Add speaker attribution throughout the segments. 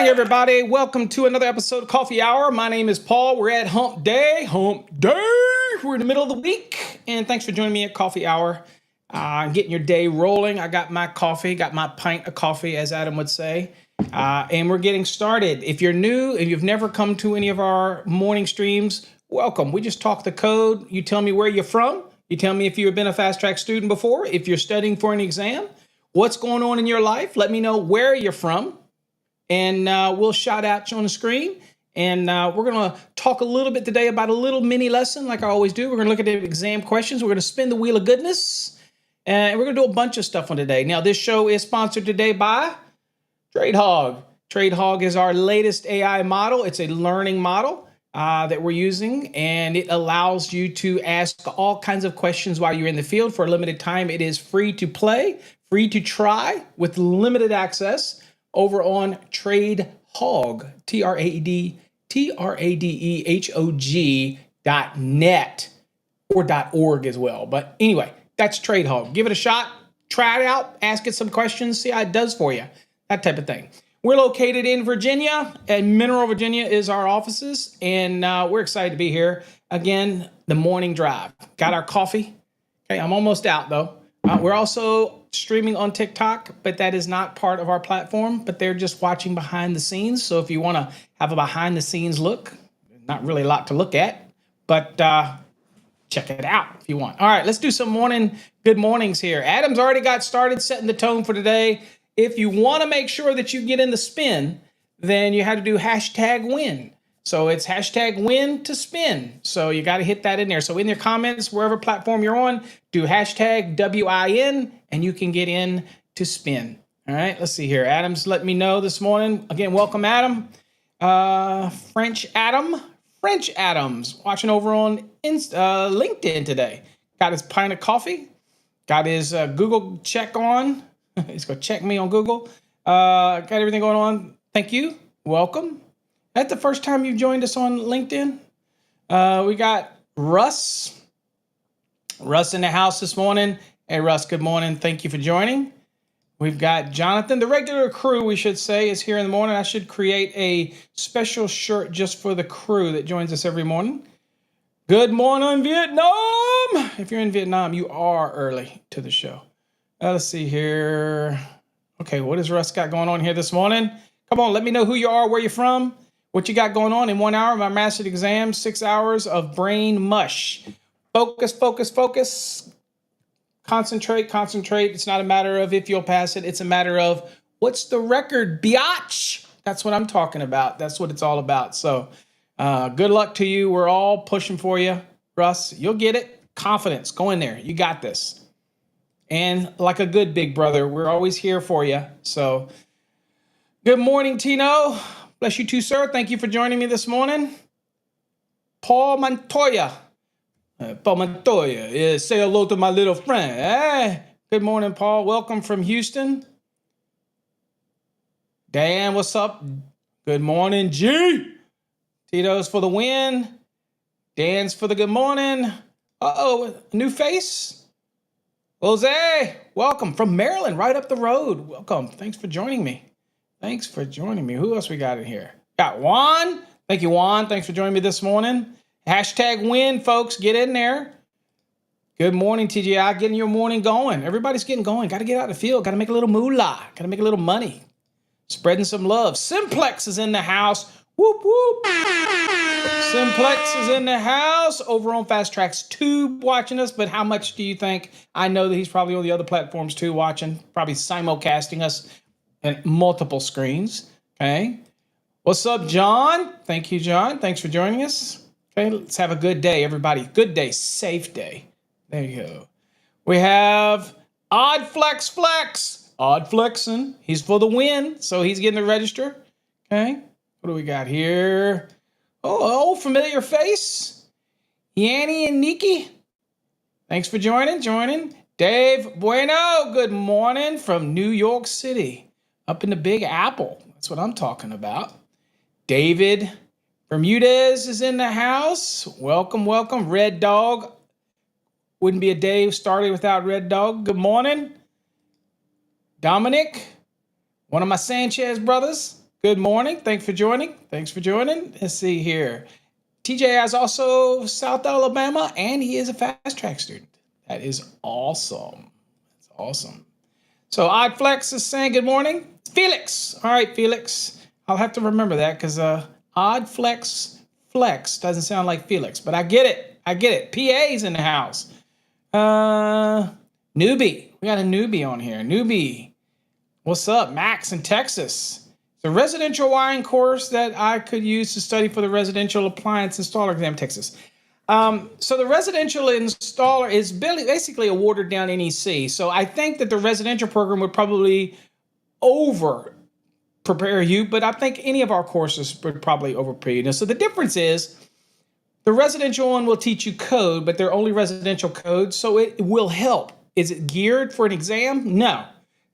Speaker 1: morning, everybody. Welcome to another episode of Coffee Hour. My name is Paul. We're at Hump Day. Hump Day. We're in the middle of the week. And thanks for joining me at Coffee Hour. Getting your day rolling. I got my coffee, got my pint of coffee, as Adam would say. And we're getting started. If you're new and you've never come to any of our morning streams, welcome. We just talk the code. You tell me where you're from. You tell me if you've been a fast track student before, if you're studying for an exam, what's going on in your life. Let me know where you're from. And we'll shout out you on the screen. And we're going to talk a little bit today about a little mini lesson like I always do. We're going to look at the exam questions. We're going to spin the wheel of goodness. And we're going to do a bunch of stuff on today. Now, this show is sponsored today by TradeHog. TradeHog is our latest AI model. It's a learning model that we're using. And it allows you to ask all kinds of questions while you're in the field for a limited time. It is free to play, free to try with limited access. Over on TradeHog, TradeHog.net or .org as well. But anyway, that's TradeHog. Give it a shot, try it out, ask it some questions, see how it does for you, that type of thing. We're located in Virginia, and Mineral, Virginia is our offices, and we're excited to be here. Again, the morning drive. Got our coffee. Okay, I'm almost out though. We're also streaming on TikTok, but that is not part of our platform, but they're just watching behind the scenes. So if you want to have a behind the scenes look, not really a lot to look at, but check it out if you want. All right, let's do some good mornings here. Adam's already got started setting the tone for today. If you want to make sure that you get in the spin, then you have to do #win. So it's #win to spin. So you got to hit that in there. So in your comments, wherever platform you're on, do #WIN and you can get in to spin. All right, let's see here. Adam's let me know this morning. Again, welcome, Adam. French Adams watching over on LinkedIn today. Got his pint of coffee. Got his Google check on. He's going to check me on Google. Got everything going on. Thank you. Welcome. That's the first time you've joined us on LinkedIn. We got Russ. Russ in the house this morning. Hey, Russ, good morning. Thank you for joining. We've got Jonathan. The regular crew, we should say, is here in the morning. I should create a special shirt just for the crew that joins us every morning. Good morning, Vietnam. If you're in Vietnam, you are early to the show. Let's see here. Okay, what has Russ got going on here this morning? Come on, let me know who you are, where you're from. What you got going on in 1 hour of my master's exam, 6 hours of brain mush. Focus, focus, focus. Concentrate, concentrate. It's not a matter of if you'll pass it. It's a matter of what's the record, biatch? That's what I'm talking about. That's what it's all about. So good luck to you. We're all pushing for you. Russ, you'll get it. Confidence. Go in there. You got this. And like a good big brother, we're always here for you. So good morning, Tino. Bless you too, sir. Thank you for joining me this morning. Paul Montoya. Paul Montoya. Yeah, say hello to my little friend. Hey. Good morning, Paul. Welcome from Houston. Dan, what's up? Good morning, G. Tito's for the win. Dan's for the good morning. Uh-oh, new face. Jose, welcome from Maryland, right up the road. Welcome. Thanks for joining me. Thanks for joining me. Who else we got in here? Got Juan. Thank you, Juan. Thanks for joining me this morning. #win, folks. Get in there. Good morning, TGI. Getting your morning going. Everybody's getting going. Got to get out of the field. Got to make a little moolah. Got to make a little money. Spreading some love. Simplex is in the house. Whoop, whoop. Simplex is in the house over on Fast Tracks Tube watching us. But how much do you think? I know that he's probably on the other platforms too watching. Probably simulcasting us. And multiple screens. Okay. What's up, John? Thank you, John. Thanks for joining us. Okay, let's have a good day, everybody. Good day, safe day. There you go. We have Odd Flex. Odd Flexing. He's for the win, so he's getting the register. Okay. What do we got here? Oh, familiar face. Yanni and Nikki. Thanks for joining. Dave Bueno, good morning from New York City. Up in the Big Apple. That's what I'm talking about. David Bermudez is in the house. Welcome. Red Dog. Wouldn't be a day started without Red Dog. Good morning. Dominic, one of my Sanchez brothers. Good morning. Thanks for joining. Let's see here. TJ is also South Alabama, and he is a fast track student. That is awesome. That's awesome. So Odd Flex is saying good morning. Felix. All right, Felix. I'll have to remember that because Odd Flex doesn't sound like Felix, but I get it. PA's in the house. Newbie. We got a newbie on here. Newbie. What's up? Max in Texas. The residential wiring course that I could use to study for the residential appliance installer exam, Texas. So the residential installer is basically a watered down NEC. So I think that the residential program would probably over prepare you, but I think any of our courses would probably over prepare you. So the difference is the residential one will teach you code, but they're only residential code, so it will help. Is it geared for an exam? No.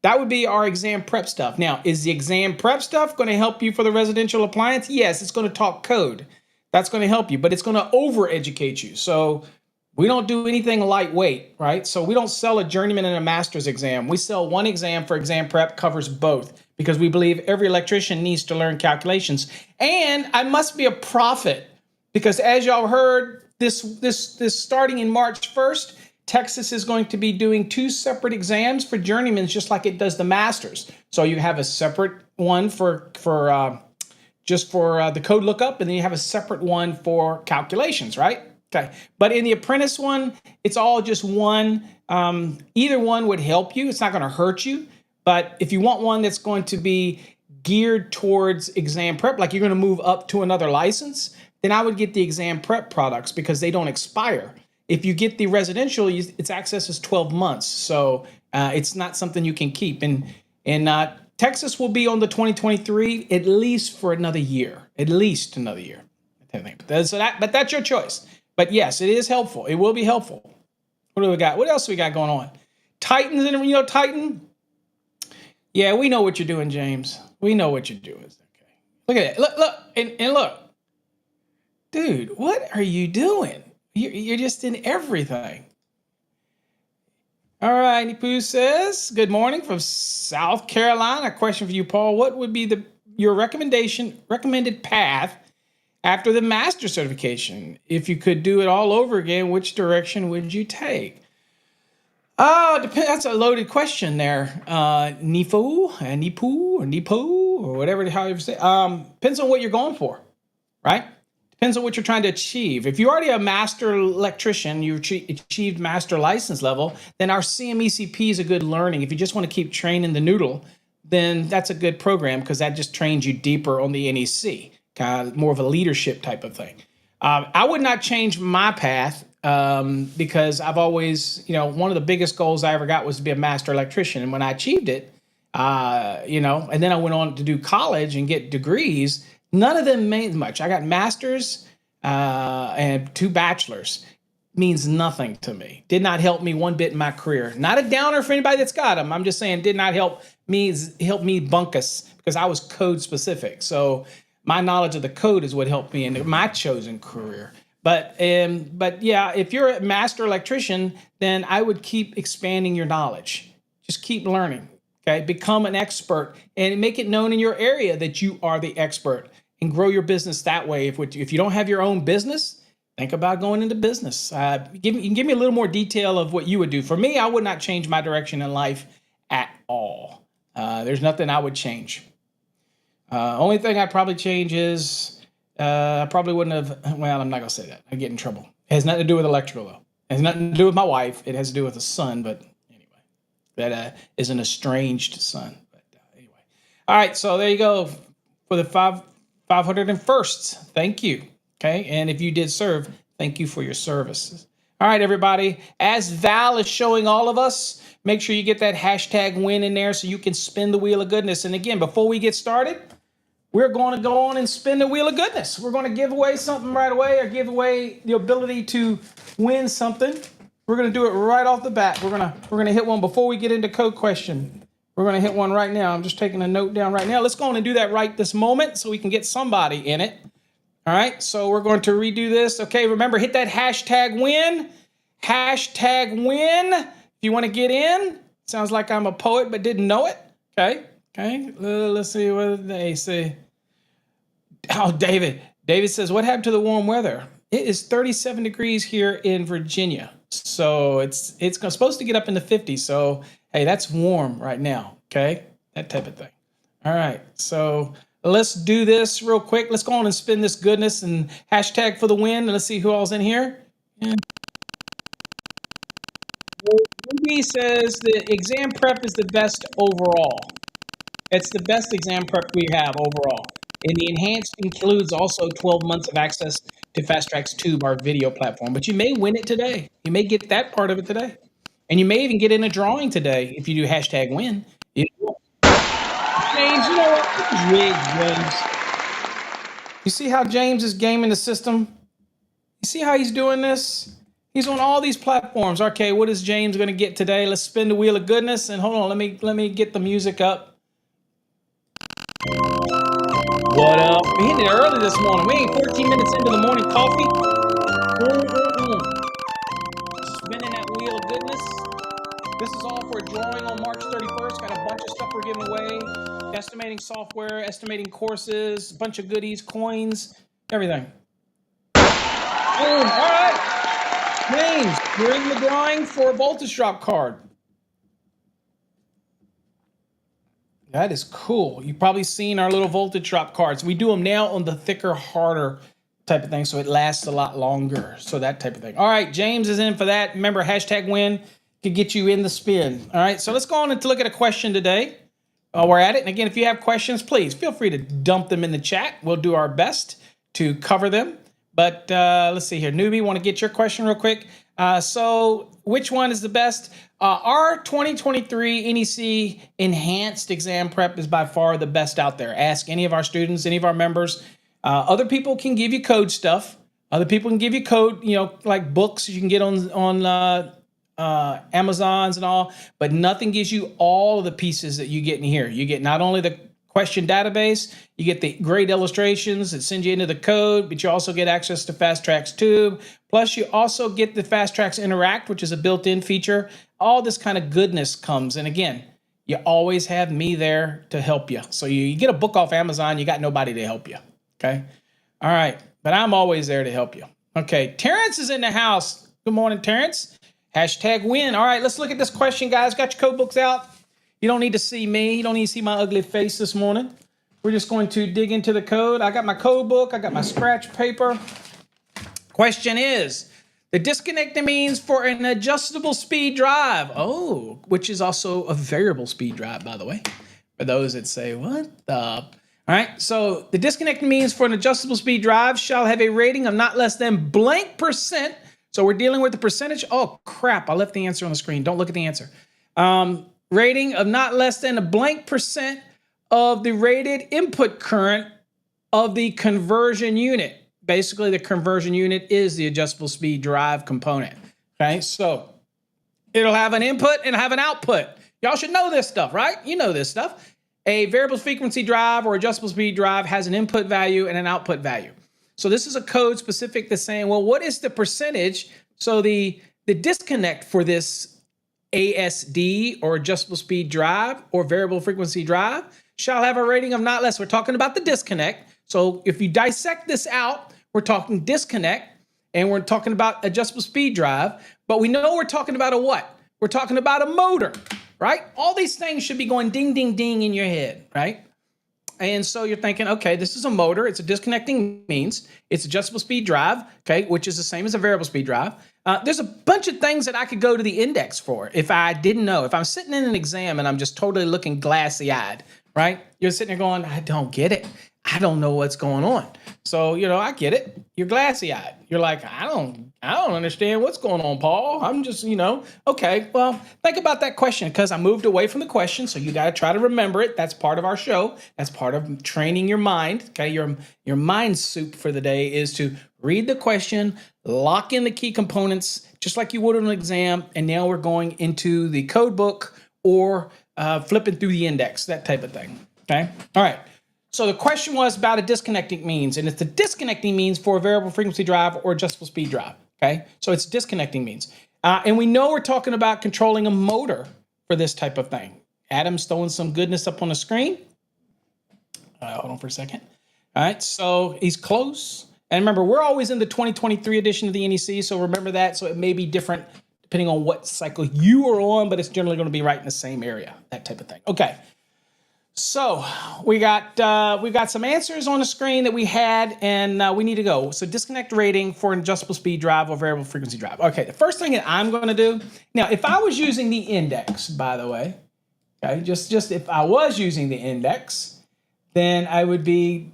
Speaker 1: That would be our exam prep stuff. Now, is the exam prep stuff going to help you for the residential appliance? Yes, it's going to talk code. That's going to help you, but it's going to over-educate you. So we don't do anything lightweight, right? So we don't sell a journeyman and a master's exam. We sell one exam for exam prep, covers both, because we believe every electrician needs to learn calculations. And I must be a prophet, because as y'all heard, this starting in March 1st, Texas is going to be doing 2 separate exams for journeymen, just like it does the masters. So you have a separate one for the code lookup, and then you have a separate one for calculations, right? Okay. But in the apprentice one, it's all just one. Either one would help you. It's not going to hurt you. But if you want one that's going to be geared towards exam prep, like you're going to move up to another license, then I would get the exam prep products because they don't expire. If you get the residential, its access is 12 months. So it's not something you can keep. And Texas will be on the 2023 at least for another year. At least another year. But that's your choice. But yes, it is helpful. It will be helpful. What do we got? What else we got going on? Titans, Titan? Yeah, we know what you're doing, James. We know what you're doing. Okay. Look at it. Look, and look. Dude, what are you doing? You're just in everything. All right, Nipu says, good morning from South Carolina. A question for you, Paul. What would be your recommended path after the master certification? If you could do it all over again, which direction would you take? That's a loaded question there. Nipu, or whatever, however you say. Depends on what you're going for, right? Depends on what you're trying to achieve. If you're already a master electrician, you achieved master license level, then our CMECP is a good learning. If you just want to keep training the noodle, then that's a good program because that just trains you deeper on the NEC, kind of more of a leadership type of thing. I would not change my path because I've always, one of the biggest goals I ever got was to be a master electrician. And when I achieved it, and then I went on to do college and get degrees. None of them means much. I got masters and 2 bachelors. Means nothing to me. Did not help me one bit in my career. Not a downer for anybody that's got them. I'm just saying did not help me bunkus because I was code specific. So my knowledge of the code is what helped me in my chosen career. But yeah, if you're a master electrician, then I would keep expanding your knowledge. Just keep learning. Okay, become an expert and make it known in your area that you are the expert and grow your business that way. If you don't have your own business, think about going into business. You can give me a little more detail of what you would do. For me, I would not change my direction in life at all. There's nothing I would change. Only thing I'd probably change is I probably wouldn't have. Well, I'm not gonna say that. I get in trouble. It has nothing to do with electrical though. It has nothing to do with my wife. It has to do with a son, but. That is an estranged son. But anyway. All right, so there you go for the 501st. Thank you. Okay, and if you did serve, thank you for your services. All right, everybody. As Val is showing all of us, make sure you get that hashtag win in there so you can spin the wheel of goodness. And again, before we get started, we're going to go on and spin the wheel of goodness. We're going to give away something right away or give away the ability to win something. We're going to do it right off the bat. We're going to hit one before we get into code question. We're going to hit one right now. I'm just taking a note down right now. Let's go on and do that right this moment so we can get somebody in it. All right, so we're going to redo this. Okay, remember, hit that hashtag win. Hashtag win. If you want to get in. Sounds like I'm a poet but didn't know it. Okay. Let's see what they say. Oh, David. David says, what happened to the warm weather? It is 37 degrees here in Virginia. So it's supposed to get up in the 50s. So, hey, that's warm right now. Okay. That type of thing. All right. So let's do this real quick. Let's go on and spin this goodness and hashtag for the win. And let's see who all's in here. Yeah. Ruby says the exam prep is the best overall. It's the best exam prep we have overall. And the enhanced includes also 12 months of access to Fast Track's Tube, our video platform. But you may win it today. You may get that part of it today. And you may even get in a drawing today if you do hashtag win. James, you know what? This is rigged, James. You see how James is gaming the system? You see how he's doing this? He's on all these platforms. Okay, what is James going to get today? Let's spin the wheel of goodness. And hold on, let me get the music up. What up? We hit it early this morning. We ain't 14 minutes into the morning coffee. Spinning that wheel of goodness. This is all for a drawing on March 31st. Got a bunch of stuff we're giving away. Estimating software, estimating courses, a bunch of goodies, coins, everything. Boom. All right. James, you're in the drawing for a voltage drop card. That is cool. You've probably seen our little voltage drop cards. We do them now on the thicker, harder type of thing, so it lasts a lot longer. So that type of thing. All right, James is in for that. Remember, hashtag win could get you in the spin. All right, so let's go on and look at a question today. We're at it. And again, if you have questions, please feel free to dump them in the chat. We'll do our best to cover them. But let's see here. Newbie, want to get your question real quick? So which one is the best? Our 2023 NEC Enhanced Exam Prep is by far the best out there. Ask any of our students, any of our members. Other people can give you code stuff. Other people can give you code, like books you can get on Amazons and all, but nothing gives you all of the pieces that you get in here. You get not only the question database, you get the great illustrations that send you into the code, but you also get access to Fast Track's Tube. Plus, you also get the Fast Track's Interact, which is a built-in feature. All this kind of goodness comes. And again, you always have me there to help you. So you get a book off Amazon, you got nobody to help you. Okay. All right. But I'm always there to help you. Okay. Terrence is in the house. Good morning, Terrence. Hashtag win. All right. Let's look at this question, guys. Got your code books out. You don't need to see me. You don't need to see my ugly face this morning. We're just going to dig into the code. I got my code book. I got my scratch paper. Question is, the disconnecting means for an adjustable speed drive. Oh, which is also a variable speed drive, by the way. For those that say, what the? All right. So the disconnecting means for an adjustable speed drive shall have a rating of not less than blank %. So we're dealing with the percentage. Oh, crap. I left the answer on the screen. Don't look at the answer. Rating of not less than a blank % of the rated input current of the conversion unit. Basically, the conversion unit is the adjustable speed drive component. Okay, so it'll have an input and have an output. Y'all should know this stuff, right? You know this stuff. A variable frequency drive or adjustable speed drive has an input value and an output value. So this is a code specific to saying, well, what is the percentage? So the disconnect for this ASD or adjustable speed drive or variable frequency drive shall have a rating of not less. We're talking about the disconnect. So if you dissect this out, we're talking disconnect and we're talking about adjustable speed drive, but we know we're talking about a what? We're talking about a motor, right? All these things should be going ding, ding, ding in your head, right? And so you're thinking, okay, this is a motor. It's a disconnecting means. It's adjustable speed drive, okay, which is the same as a variable speed drive. There's a bunch of things that I could go to the index for if I didn't know. If I'm sitting in an exam and I'm just totally looking glassy-eyed, right? You're sitting there going, I don't get it. I don't know what's going on. So, I get it. You're glassy-eyed. You're like, I don't understand what's going on, Paul. I'm just, okay. Well, think about that question because I moved away from the question. So you got to try to remember it. That's part of our show. That's part of training your mind. Okay. Your mind soup for the day is to read the question, lock in the key components, just like you would on an exam. And now we're going into the code book or flipping through the index, that type of thing. Okay. All right. So the question was about a disconnecting means, and it's the disconnecting means for a variable frequency drive or adjustable speed drive, okay? So it's disconnecting means. And we know we're talking about controlling a motor for this type of thing. Adam's throwing some goodness up on the screen. Hold on for a second. All right, so he's close. And remember, we're always in the 2023 edition of the NEC, so remember that. So it may be different depending on what cycle you are on, but it's generally going to be right in the same area, that type of thing. Okay, so we got some answers on the screen that we had, and we need to go. So disconnect rating for an adjustable speed drive or variable frequency drive. Okay, the first thing that I'm going to do, now if I was using the index, by the way, okay, just if I was using the index, then I would be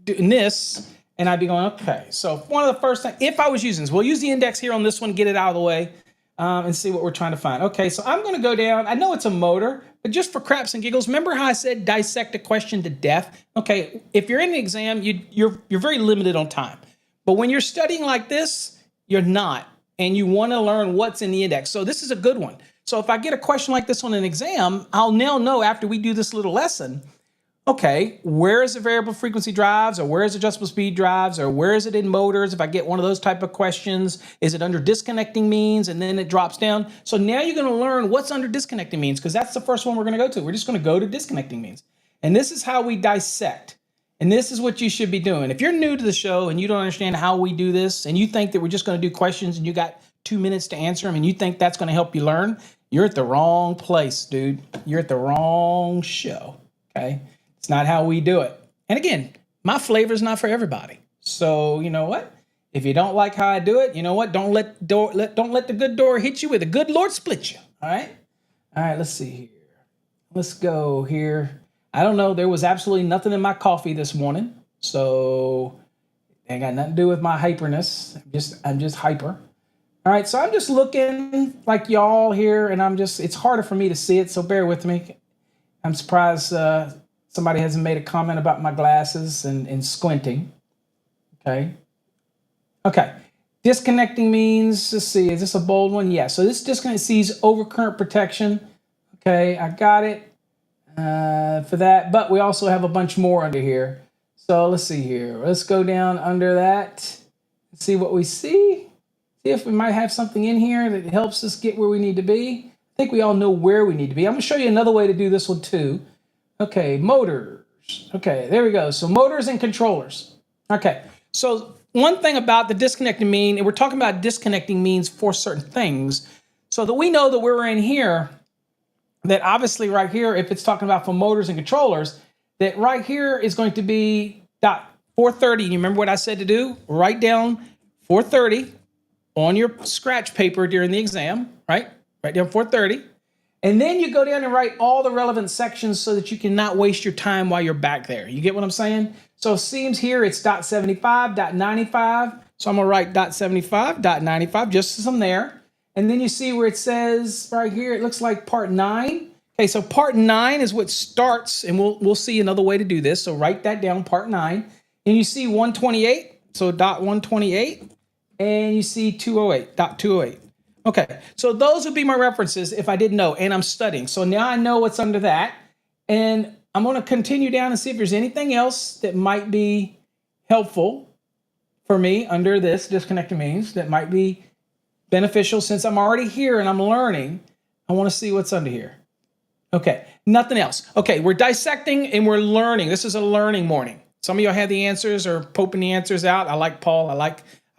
Speaker 1: doing this, and I'd be going, okay. So one of the first things, if I was using this, we'll use the index here on this one, get it out of the way, and see what we're trying to find. Okay, so I'm going to go down. I know it's a motor, but just for craps and giggles, remember how I said dissect a question to death? Okay, if you're in an exam, you're very limited on time. But when you're studying like this, you're not, and you want to learn what's in the index. So this is a good one. So if I get a question like this on an exam, I'll now know after we do this little lesson, okay, where is the variable frequency drives, or where is adjustable speed drives, or where is it in motors? If I get one of those type of questions, is it under disconnecting means, and then it drops down? So now you're going to learn what's under disconnecting means, because that's the first one we're going to go to. We're just going to go to disconnecting means. And this is how we dissect. And this is what you should be doing. If you're new to the show and you don't understand how we do this, and you think that we're just going to do questions and you got 2 minutes to answer them, and you think that's going to help you learn, you're at the wrong place, dude. You're at the wrong show, okay? It's not how we do it. And again, my flavor is not for everybody. So you know what? If you don't like how I do it, you know what? Don't let the good door hit you, with the good Lord split you. All right? All right, let's see here. Let's go here. I don't know. There was absolutely nothing in my coffee this morning. So it ain't got nothing to do with my hyperness. I'm just hyper. All right, so I'm just looking like y'all here, and it's harder for me to see it, so bear with me. I'm surprised somebody hasn't made a comment about my glasses and squinting. Okay. Disconnecting means, let's see, is this a bold one? Yeah, so this disconnect sees overcurrent protection. Okay, I got it for that, but we also have a bunch more under here. So let's see here. Let's go down under that, see what we see. See if we might have something in here that helps us get where we need to be. I think we all know where we need to be. I'm going to show you another way to do this one too. Okay, motors. Okay, there we go. So motors and controllers. Okay, so one thing about the disconnecting mean, and we're talking about disconnecting means for certain things, so that we know that we're in here, that obviously right here, if it's talking about for motors and controllers, that right here is going to be dot 430. You remember what I said to do? Write down 430 on your scratch paper during the exam, right? Write down 430. And then you go down and write all the relevant sections so that you cannot waste your time while you're back there. You get what I'm saying? So it seems here it's .75, .95. So I'm going to write .75, .95, just as I'm there. And then you see where it says right here, it looks like part 9. Okay, so part 9 is what starts, and we'll see another way to do this. So write that down, part 9. And you see 128, so .128. And you see 208, .208. Okay, so those would be my references if I didn't know, and I'm studying. So now I know what's under that, and I'm going to continue down and see if there's anything else that might be helpful for me under this disconnecting means that might be beneficial. Since I'm already here and I'm learning, I want to see what's under here. Okay, nothing else. Okay, we're dissecting and we're learning. This is a learning morning. Some of y'all have the answers or poking the answers out. I like Paul. I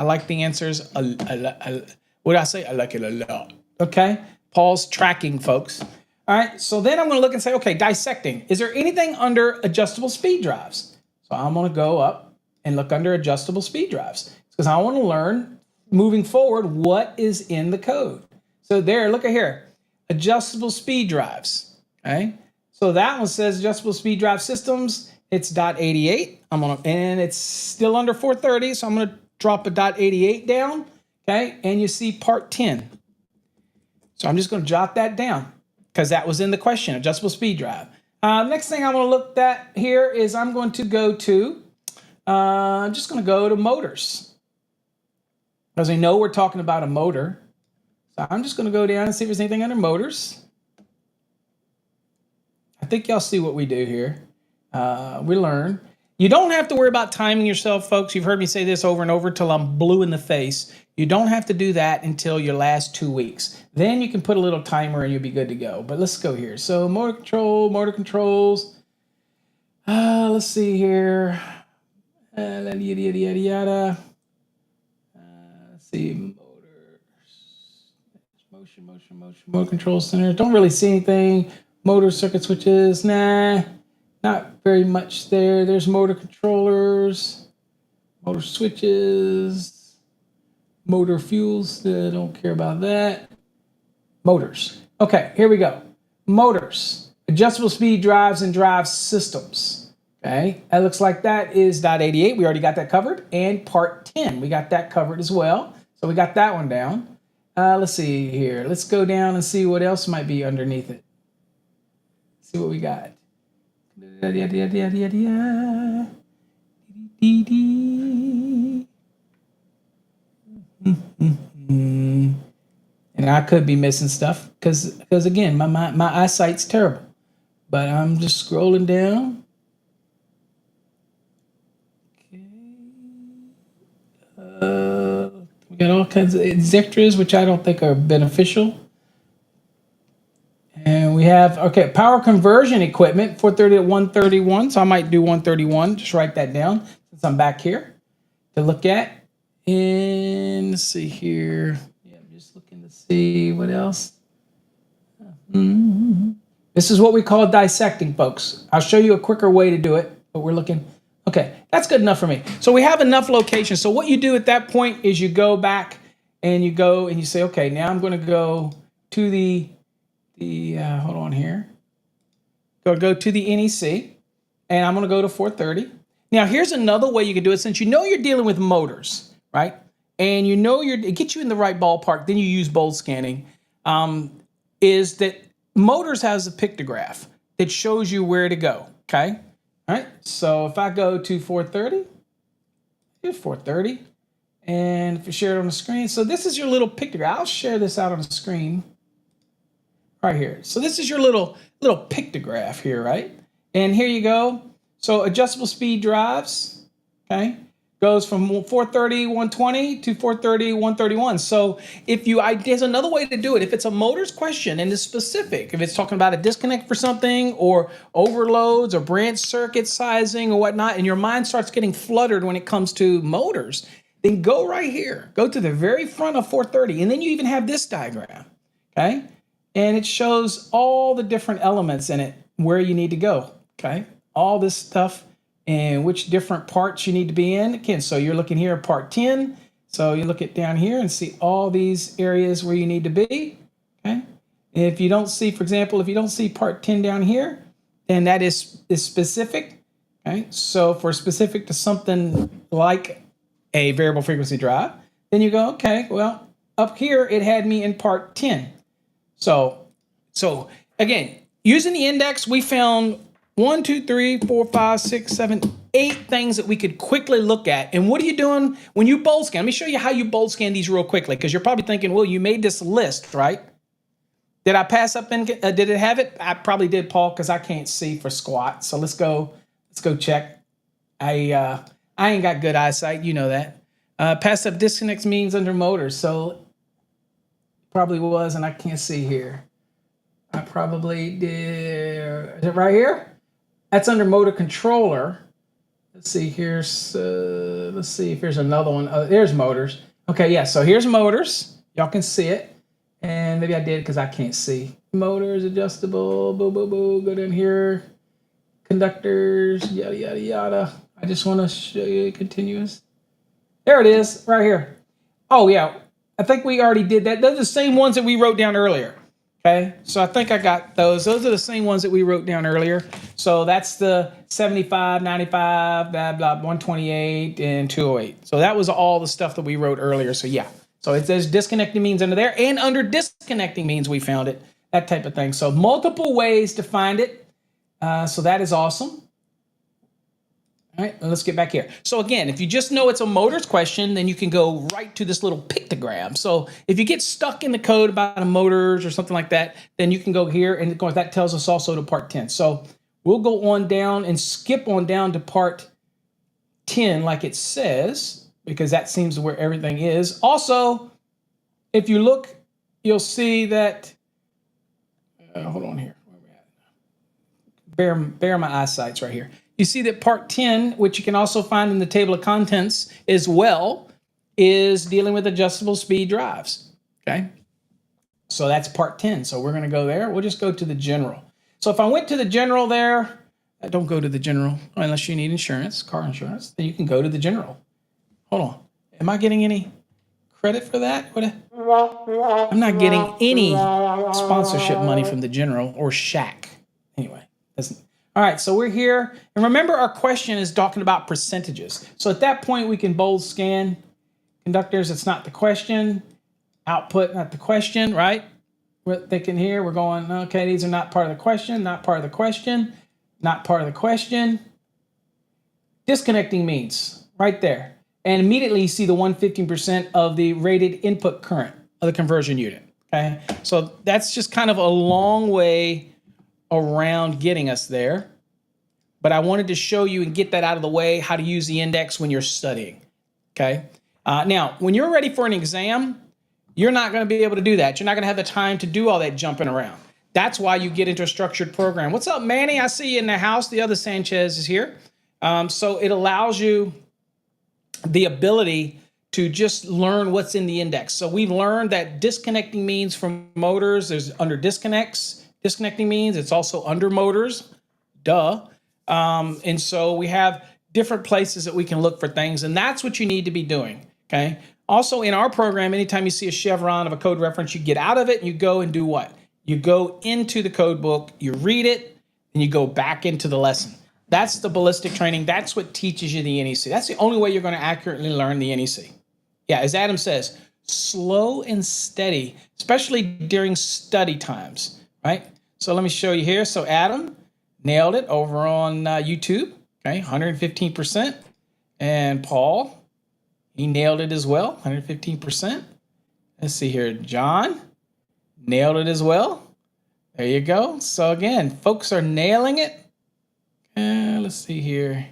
Speaker 1: like the answers. What did I say? I like it a lot. Okay? Paul's tracking, folks. All right, so then I'm going to look and say, okay, dissecting. Is there anything under adjustable speed drives? So I'm going to go up and look under adjustable speed drives because I want to learn, moving forward, what is in the code. So there, look at here, adjustable speed drives. Okay? So that one says adjustable speed drive systems. It's .88. And it's still under 430, so I'm going to drop a .88 down. Okay, and you see part 10. So I'm just going to jot that down because that was in the question, adjustable speed drive. Next thing I'm going to look at here is I'm going to go to, I'm just going to go to motors. Because we know we're talking about a motor. So I'm just going to go down and see if there's anything under motors. I think y'all see what we do here. We learn. You don't have to worry about timing yourself, folks. You've heard me say this over and over till I'm blue in the face. You don't have to do that until your last 2 weeks. Then you can put a little timer and you'll be good to go. But let's go here. So motor controls. Let's see here. Yada, yada, yada, yada. Let's see, motors. Motor control center. Don't really see anything. Motor circuit switches. Nah, not very much there. There's motor controllers, motor switches, motor fuels. Don't care about that. Motors. Okay, here we go. Motors, adjustable speed drives and drive systems. Okay, it looks like that is .88. We already got that covered. And part 10, we got that covered as well. So we got that one down. Let's see here. Let's go down and see what else might be underneath it. See what we got. And I could be missing stuff because again, my eyesight's terrible. But I'm just scrolling down. We got all kinds of extras, which I don't think are beneficial. And we have, okay, power conversion equipment, 430 to 131. So I might do 131. Just write that down since I'm back here to look at. And let's see here. Yeah, I'm just looking to see what else. This is what we call dissecting, folks. I'll show you a quicker way to do it, but we're looking. Okay, that's good enough for me. So we have enough locations. So what you do at that point is you go back and you go and you say, okay, now I'm going to go to the hold on here. Go to the NEC, and I'm going to go to 430. Now, here's another way you can do it. Since you know you're dealing with motors, right? And you know it gets you in the right ballpark, then you use bold scanning, is that motors has a pictograph that shows you where to go, okay? All right, so if I go to 430, here's 430, and if you share it on the screen, so this is your little pictograph. I'll share this out on the screen right here. So this is your little pictograph here, right? And here you go. So adjustable speed drives, okay, goes from 430, 120 to 430, 131. So if you, there's another way to do it. If it's a motors question and it's specific, if it's talking about a disconnect for something or overloads or branch circuit sizing or whatnot, and your mind starts getting fluttered when it comes to motors, then go right here. Go to the very front of 430. And then you even have this diagram, okay? And it shows all the different elements in it, where you need to go, okay? All this stuff and which different parts you need to be in. Again, so you're looking here at part 10. So you look at down here and see all these areas where you need to be, okay? And if you don't see, for example, if you don't see part 10 down here, then that is specific, okay? So for specific to something like a variable frequency drive, then you go, okay, well, up here it had me in part 10. So again, using the index, we found 1, 2, 3, 4, 5, 6, 7, 8 things that we could quickly look at. And what are you doing when you bold scan? Let me show you how you bold scan these real quickly, because you're probably thinking, well, you made this list, right? Did I pass up and did it have it? I probably did, Paul, because I can't see for squat. So let's go check. I ain't got good eyesight, you know that. Pass up disconnects means under motors. So probably was, and I can't see here. I probably did. Is it right here? That's under motor controller. Let's see. Let's see if there's another one. There's motors. Okay, yeah. So here's motors. Y'all can see it, and maybe I did because I can't see. Motors, adjustable. Boo, boo, boo. Go down here. Conductors. Yada yada yada. I just want to show you continuous. There it is, right here. Oh yeah. I think we already did that. Those are the same ones that we wrote down earlier. Okay, so I think I got those. Those are the same ones that we wrote down earlier. So that's the 75, 95, blah, blah, 128, and 208. So that was all the stuff that we wrote earlier. So yeah, so it says disconnecting means under there, and under disconnecting means we found it, that type of thing. So multiple ways to find it. So that is awesome. All right, let's get back here. So again, if you just know it's a motors question, then you can go right to this little pictogram. So if you get stuck in the code about a motors or something like that, then you can go here, and of course that tells us also to part 10. So we'll go on down and skip on down to part 10 like it says, because that seems where everything is. Also, if you look, you'll see that, hold on here. Where are we at? Bear my eyesight's right here. You see that part 10, which you can also find in the table of contents as well, is dealing with adjustable speed drives. Okay. So that's part 10. So we're going to go there. We'll just go to the general. So if I went to the general there, don't go to the general unless you need insurance, car insurance. Then you can go to the general. Hold on. Am I getting any credit for that? I'm not getting any sponsorship money from the general or Shack. Anyway, doesn't. All right, so we're here. And remember, our question is talking about percentages. So at that point, we can bold scan. Conductors, it's not the question. Output, not the question, right? We're thinking here, we're going, okay, these are not part of the question, not part of the question, not part of the question. Disconnecting means right there. And immediately you see the 115% of the rated input current of the conversion unit, okay? So that's just kind of a long way around getting us there. But I wanted to show you and get that out of the way, how to use the index when you're studying, okay? Now, when you're ready for an exam, you're not going to be able to do that. You're not going to have the time to do all that jumping around. That's why you get into a structured program. What's up, Manny? I see you in the house. The other Sanchez is here. So it allows you the ability to just learn what's in the index. So we've learned that disconnecting means from motors, there's under disconnects. Disconnecting means it's also under motors, duh. And so we have different places that we can look for things, and that's what you need to be doing, okay? Also in our program, anytime you see a chevron of a code reference, you get out of it and you go and do what? You go into the code book, you read it, and you go back into the lesson. That's the ballistic training. That's what teaches you the NEC. That's the only way you're going to accurately learn the NEC. Yeah, as Adam says, slow and steady, especially during study times, right? So let me show you here. So Adam nailed it over on YouTube, okay, 115%. And Paul, he nailed it as well, 115%. Let's see here, John nailed it as well. There you go. So again, folks are nailing it. Let's see here.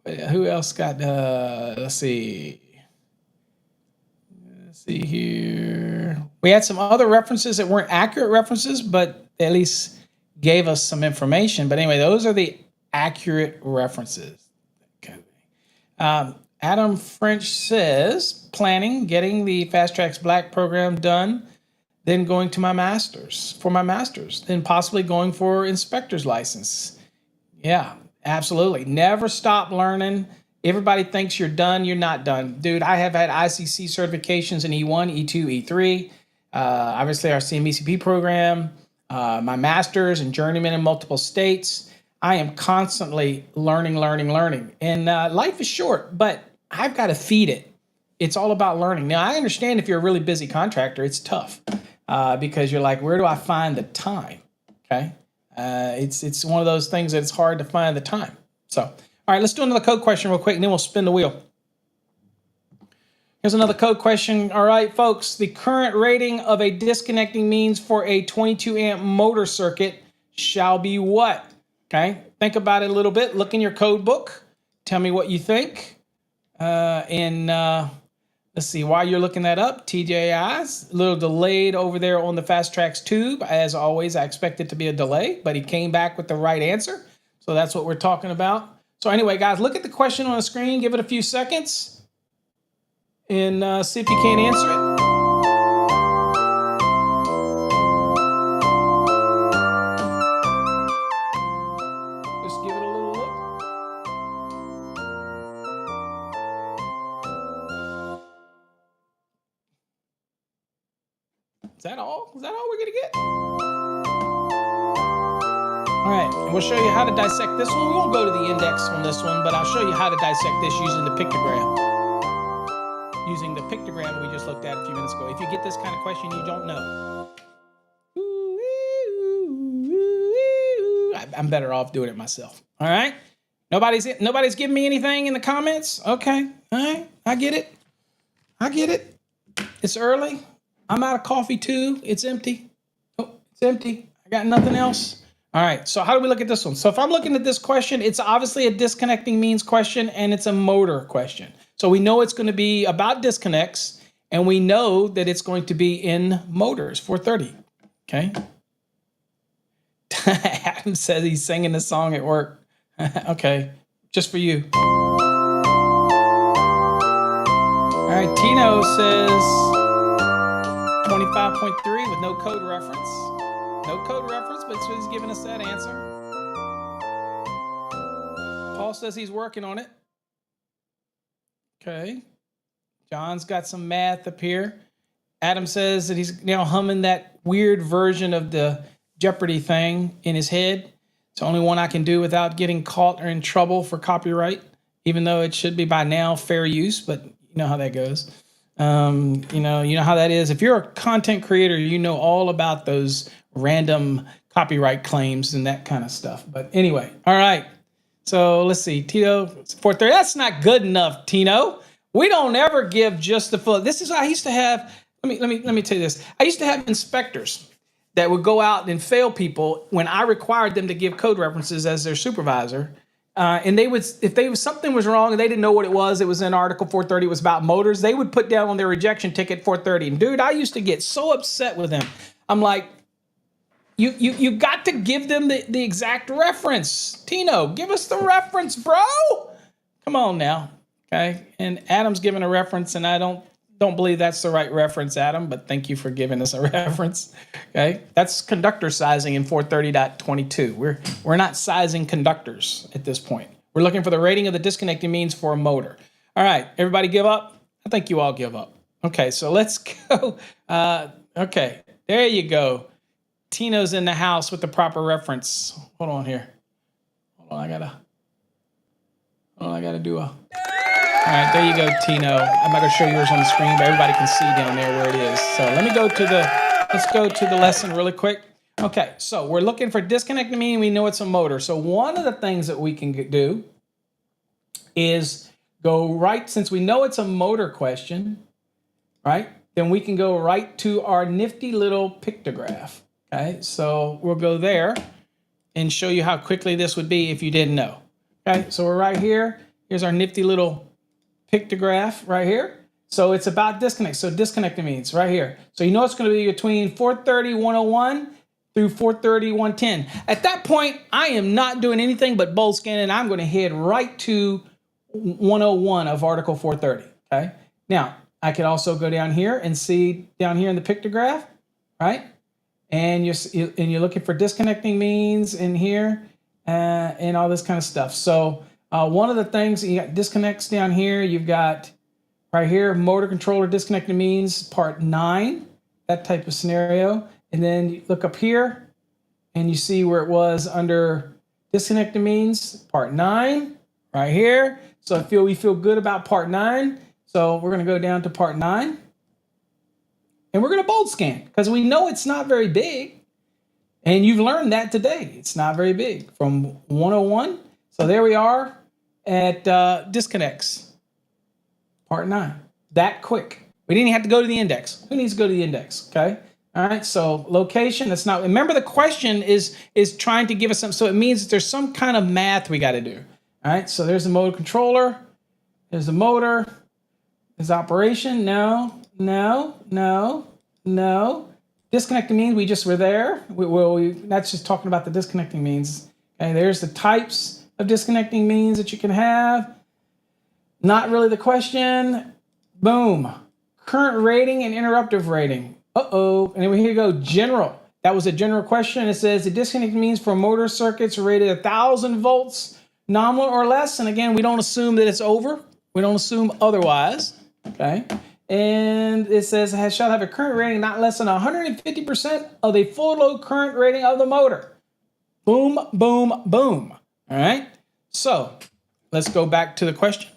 Speaker 1: Who else got, let's see. Let's see here. We had some other references that weren't accurate references, but they at least gave us some information. But anyway, those are the accurate references. Okay. Adam French says, planning, getting the Fast Tracks Black program done, then going to my master's, for my master's, then possibly going for inspector's license. Yeah, absolutely. Never stop learning. Everybody thinks you're done. You're not done. Dude, I have had ICC certifications in E1, E2, E3. Obviously, our CMECP program, my master's and journeyman in multiple states. I am constantly learning. And life is short, but I've got to feed it. It's all about learning. Now, I understand if you're a really busy contractor, it's tough because you're like, where do I find the time? Okay. It's one of those things that it's hard to find the time. So, all right, let's do another code question real quick, and then we'll spin the wheel. Here's another code question. All right, folks, the current rating of a disconnecting means for a 22 amp motor circuit shall be what? Okay, think about it a little bit. Look in your code book. Tell me what you think. Let's see, while you're looking that up, TJI's a little delayed over there on the Fast Tracks tube. As always, I expect it to be a delay, but he came back with the right answer. So that's what we're talking about. So anyway, guys, look at the question on the screen. Give it a few seconds and see if you can't answer it. Just give it a little look. Is that all? Is that all we're going to get? All right, and we'll show you how to dissect this one. We won't go to the index on this one, but I'll show you how to dissect this using the pictogram. Using the pictogram we just looked at a few minutes ago. If you get this kind of question you don't know, I'm better off doing it myself. All right? Nobody's giving me anything in the comments? Okay. All right. I get it. It's early. I'm out of coffee too. It's empty. Oh, it's empty. I got nothing else. All right. So how do we look at this one? So if I'm looking at this question, it's obviously a disconnecting means question and it's a motor question. So we know it's going to be about disconnects and we know that it's going to be in motors 430. Okay. Adam says he's singing the song at work. Okay, just for you. All right, Tino says 25.3 with no code reference. No code reference, but so he's giving us that answer. Paul says he's working on it. Okay. John's got some math up here. Adam says that he's now humming that weird version of the Jeopardy thing in his head. It's the only one I can do without getting caught or in trouble for copyright, even though it should be by now fair use, but you know how that goes. You know how that is. If you're a content creator, you know all about those random copyright claims and that kind of stuff. But anyway, all right. So let's see, Tito, 430. That's not good enough, Tino. We don't ever give just the full. This is I used to have. Let me tell you this. I used to have inspectors that would go out and fail people when I required them to give code references as their supervisor. And they would, if something was wrong and they didn't know what it was in Article 430, it was about motors, they would put down on their rejection ticket 430. And dude, I used to get so upset with them. I'm like, you got to give them the exact reference. Tino, give us the reference, bro. Come on now. Okay. And Adam's given a reference, and I don't believe that's the right reference, Adam, but thank you for giving us a reference. Okay. That's conductor sizing in 430.22. We're not sizing conductors at this point. We're looking for the rating of the disconnecting means for a motor. All right. Everybody give up? I think you all give up. Okay. So let's go. Okay. There you go. Tino's in the house with the proper reference. Hold on here. Hold on. I gotta do a. All right, there you go, Tino. I'm not going to show yours on the screen, but everybody can see down there where it is. So let's go to the lesson really quick. Okay, so we're looking for disconnecting meaning. We know it's a motor. So one of the things that we can do is go right, since we know it's a motor question, right? Then we can go right to our nifty little pictograph. Okay, so we'll go there and show you how quickly this would be if you didn't know. Okay, so we're right here. Here's our nifty little pictograph right here. So it's about disconnect. So disconnecting means right here. So you know it's going to be between 430.101 through 430.110. At that point, I am not doing anything but bold scanning. I'm going to head right to 101 of Article 430. Okay. Now, I could also go down here and see down here in the pictograph, right? And you're looking for disconnecting means in here and all this kind of stuff. So one of the things, you got disconnects down here. You've got right here, motor controller disconnecting means part 9, that type of scenario. And then you look up here and you see where it was under disconnecting means, part 9, right here. So we feel good about part 9. So we're going to go down to part 9. And we're going to bold scan because we know it's not very big. And you've learned that today. It's not very big from 101. So there we are at disconnects, part 9. That quick. We didn't have to go to the index. Who needs to go to the index? Okay. All right. So location, that's not, remember the question is trying to give us some, so it means that there's some kind of math we got to do. All right. So there's the motor controller. There's the motor. There's operation. No. Disconnecting means we just were there. That's just talking about the disconnecting means. Okay. There's the types of disconnecting means that you can have. Not really the question. Boom. Current rating and interruptive rating. Uh-oh. And then here we go. General. That was a general question. It says the disconnecting means for motor circuits rated 1,000 volts nominal or less. And again, we don't assume that it's over. We don't assume otherwise. Okay. And it says shall have a current rating not less than 150% of the full load current rating of the motor. Boom, boom, boom. All right. So let's go back to the question.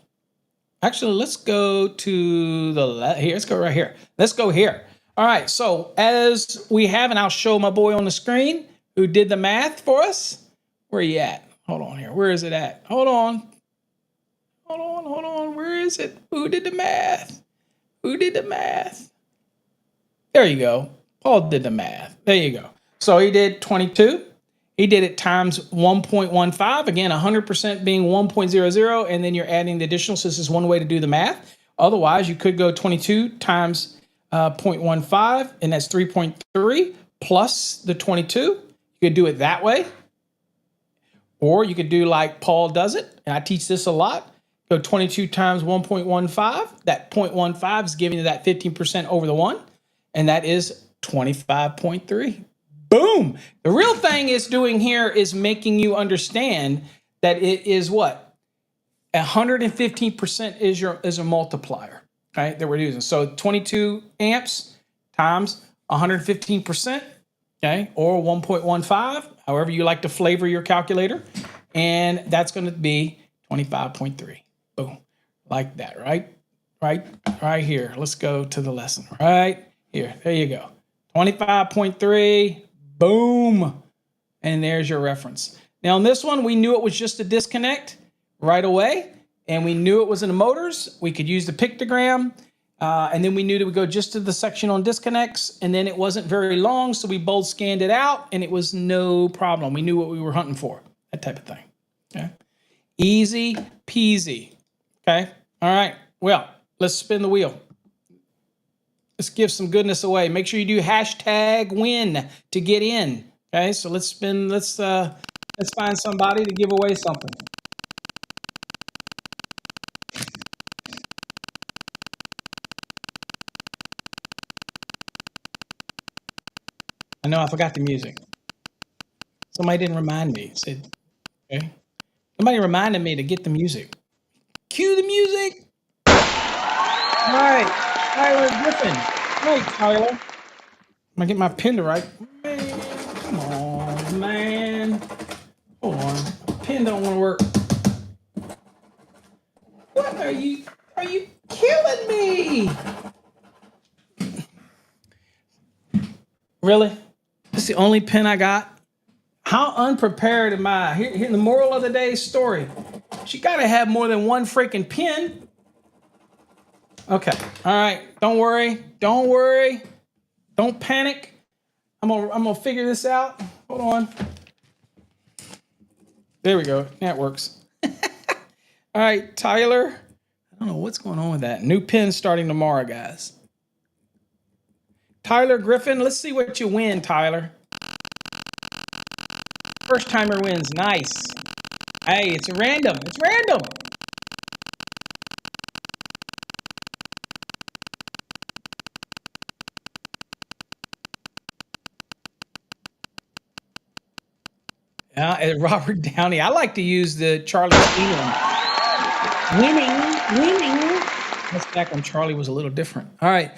Speaker 1: Actually, let's go to here. Let's go right here. Let's go here. All right. So as we have, and I'll show my boy on the screen who did the math for us. Where are you at? Hold on here. Where is it at? Hold on. Where is it? Who did the math? There you go. Paul did the math. There you go. So he did 22. He did it times 1.15. Again, 100% being 1.00. And then you're adding the additional. So this is one way to do the math. Otherwise, you could go 22 times 0.15. And that's 3.3 plus the 22. You could do it that way. Or you could do like Paul does it, and I teach this a lot. Go 22 times 1.15. That 0.15 is giving you that 15% over the 1, and that is 25.3. Boom. The real thing it's doing here is making you understand that it is what? 115% is a multiplier, right, that we're using. So 22 amps times 115%, okay, or 1.15, however you like to flavor your calculator, and that's going to be 25.3. Boom, like that, right here. Let's go to the lesson right here. There you go. 25.3, boom, and there's your reference. Now, on this one, we knew it was just a disconnect right away, and we knew it was in the motors. We could use the pictogram, and then we knew that we go just to the section on disconnects, and then it wasn't very long, so we both scanned it out, and it was no problem. We knew what we were hunting for, that type of thing. Okay, easy peasy. Okay, all right. Well, let's spin the wheel. Let's give some goodness away. Make sure you do #win to get in. Okay, so let's spin. Let's find somebody to give away something. I know I forgot the music. Somebody didn't remind me. Said, okay. Somebody reminded me to get the music. Cue the music. All right, Tyler Griffin. Hey, Tyler. I'm gonna get my pen to write. Man, come on, man. Hold on. My pen don't want to work. What are you killing me? Really? That's the only pen I got? How unprepared am I? Here the moral of the day's story. You gotta have more than one freaking pen. Okay, all right, don't worry. Don't panic. I'm gonna figure this out. Hold on. There we go, that works. All right, Tyler. I don't know what's going on with that. New pen starting tomorrow, guys. Tyler Griffin, let's see what you win, Tyler. First timer wins, nice. Hey, it's random. Yeah, Robert Downey. I like to use the Charlie Sheen one. Winning. That's back when Charlie was a little different. All right,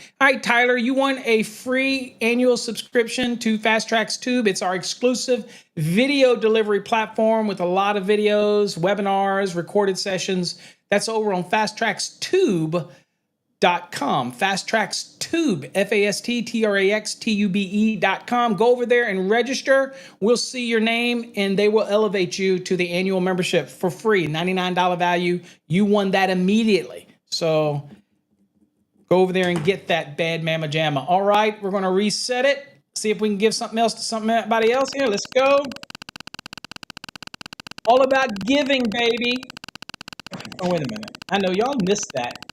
Speaker 1: Tyler, you won a free annual subscription to Fast Tracks Tube. It's our exclusive video delivery platform with a lot of videos, webinars, recorded sessions. That's over on fasttrackstube.com. Fast Tracks Tube, FASTTRAXTUBE.com. Go over there and register. We'll see your name and they will elevate you to the annual membership for free, $99 value. You won that immediately. So go over there and get that bad mamma jamma. All right, we're going to reset it. See if we can give something else to somebody else here. Let's go. All about giving, baby. Oh, wait a minute. I know y'all missed that.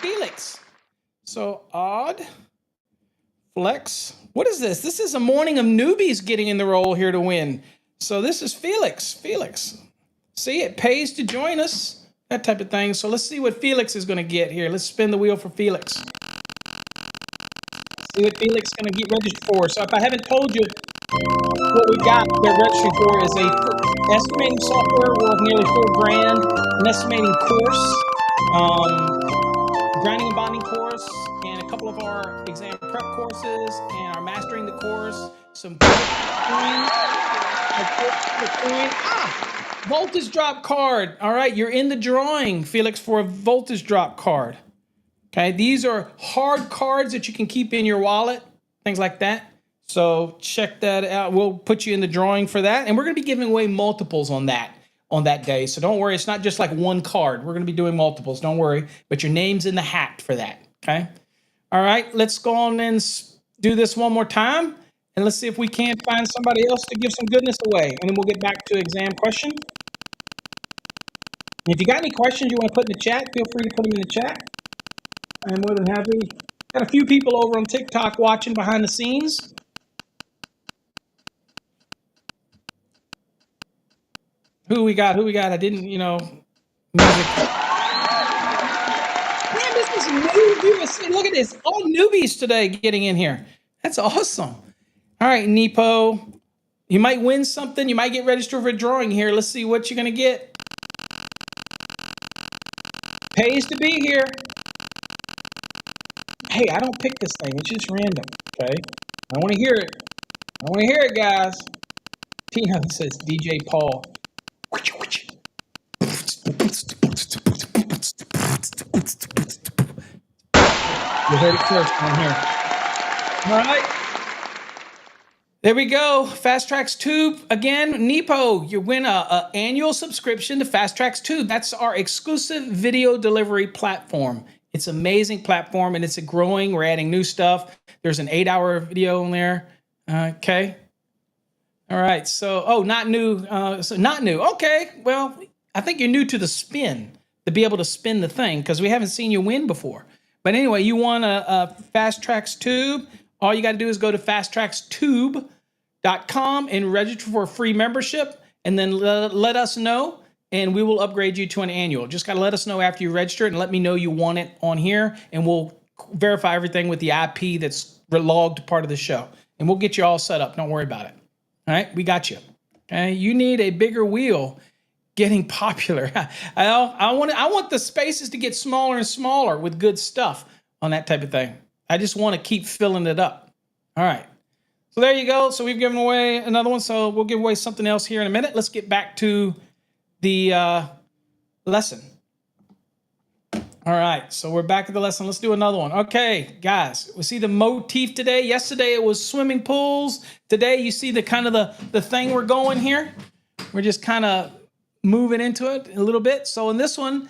Speaker 1: Felix. So odd. Flex. What is this? This is a morning of newbies getting in the role here to win. So this is Felix. See, it pays to join us. That type of thing. So let's see what Felix is going to get here. Let's spin the wheel for Felix. See what Felix is going to get registered for. So if I haven't told you, what we got they're registering for is a estimating software worth nearly $4,000, an estimating course, grinding and bonding course, and a couple of our exam prep courses, and our mastering the course, some coins, voltage drop card. All right, you're in the drawing, Felix, for a voltage drop card. Okay, these are hard cards that you can keep in your wallet, things like that. So check that out. We'll put you in the drawing for that, and we're going to be giving away multiples on that day. So don't worry, it's not just like one card. We're going to be doing multiples. Don't worry, but your name's in the hat for that. Okay. All right, let's go on and do this one more time, And let's see if we can't find somebody else to give some goodness away. And then we'll get back to exam question. And if you got any questions you want to put in the chat, feel free to put them in the chat. I'm more than happy. Got a few people over on TikTok watching behind the scenes. Who we got? I didn't, music. Man, this is new viewers. Look at this. All newbies today getting in here. That's awesome. All right, Nepo. You might win something. You might get registered for a drawing here. Let's see what you're going to get. Pays to be here. Hey, I don't pick this thing. It's just random, okay? I want to hear it. I want to hear it, guys. Tina says DJ Paul. You heard it first on here. All right. There we go. Fast Tracks Tube. Again, Nepo, you win an annual subscription to Fast Tracks Tube. That's our exclusive video delivery platform. It's an amazing platform, and it's growing. We're adding new stuff. There's an 8-hour video in there. Okay. All right. So, not new. Not new. Okay. Well, I think you're new to the spin, to be able to spin the thing, because we haven't seen you win before. But anyway, you won a Fast Tracks Tube. All you got to do is go to fasttrackstube.com and register for a free membership, and then let us know, and we will upgrade you to an annual. Just got to let us know after you register and let me know you want it on here, and we'll verify everything with the IP that's logged part of the show, and we'll get you all set up. Don't worry about it. All right, we got you. Okay, you need a bigger wheel. Getting popular. I want the spaces to get smaller and smaller with good stuff on that type of thing. I just want to keep filling it up. All right. So there you go. So we've given away another one. So we'll give away something else here in a minute. Let's get back to the lesson. All right. So we're back at the lesson. Let's do another one. Okay, guys. We see the motif today. Yesterday it was swimming pools. Today you see the kind of the thing we're going here. We're just kind of moving into it a little bit. So in this one,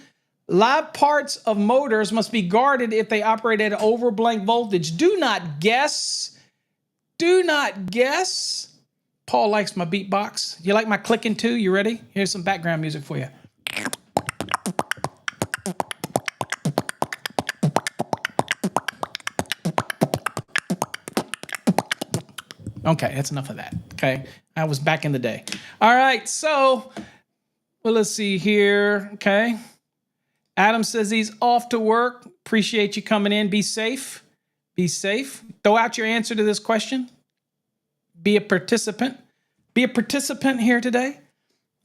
Speaker 1: live parts of motors must be guarded if they operate at over blank voltage. Do not guess. Do not guess. Paul likes my beatbox. You like my clicking too? You ready? Here's some background music for you. Okay, that's enough of that. Okay, I was back in the day. All right, so well, let's see here. Okay. Adam says he's off to work. Appreciate you coming in. Be safe. Be safe. Throw out your answer to this question. Be a participant. Be a participant here today.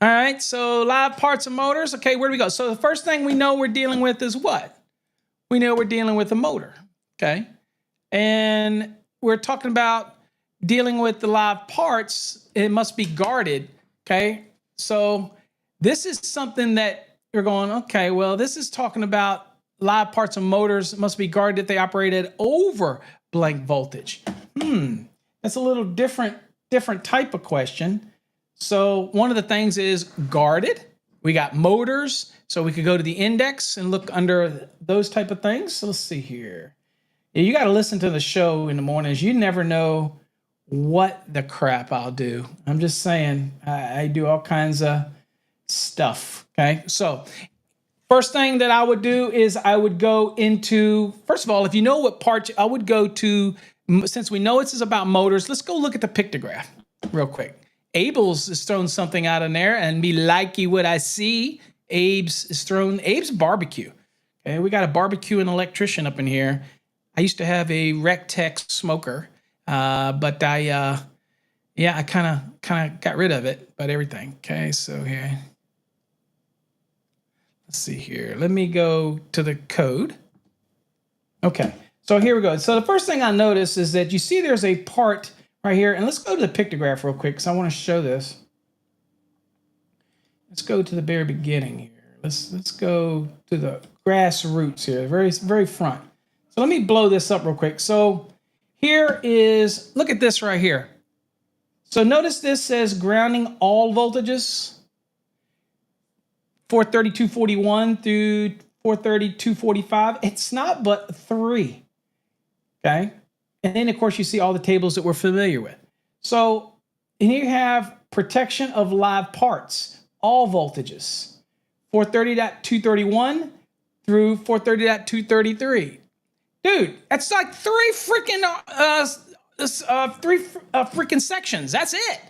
Speaker 1: All right. So live parts of motors. Okay, where do we go? So the first thing we know we're dealing with is what? We know we're dealing with a motor. Okay. And we're talking about dealing with the live parts. It must be guarded. Okay. So this is something that you're going, okay, well, this is talking about live parts of motors must be guarded if they operate at over blank voltage. That's a little different type of question. So one of the things is guarded. We got motors, so we could go to the index and look under those type of things. So let's see here. Yeah, you got to listen to the show in the mornings. You never know what the crap I'll do. I'm just saying, I do all kinds of stuff. Okay. So first thing that I would do is I would go into, first of all, if you know what parts, I would go to, since we know this is about motors, let's go look at the pictograph real quick. Abel's is throwing something out in there and me likey what I see. Abe's barbecue. Okay. We got a barbecue and electrician up in here. I used to have a Rectex smoker, but I kind of got rid of it, but everything. Okay. So here. Let's see here. Let me go to the code. Okay, so here we go. So the first thing I notice is that you see there's a part right here, and let's go to the pictograph real quick because I want to show this. Let's go to the very beginning here. Let's go to the grassroots here, very very front. So let me blow this up real quick. So here is, look at this right here. So notice this says grounding all voltages. 432.41 through 432.45. It's not but 3. Okay. And then, of course, you see all the tables that we're familiar with. So, and you have protection of live parts, all voltages, 430.231 through 430.233. Dude, that's like three freaking sections. That's it.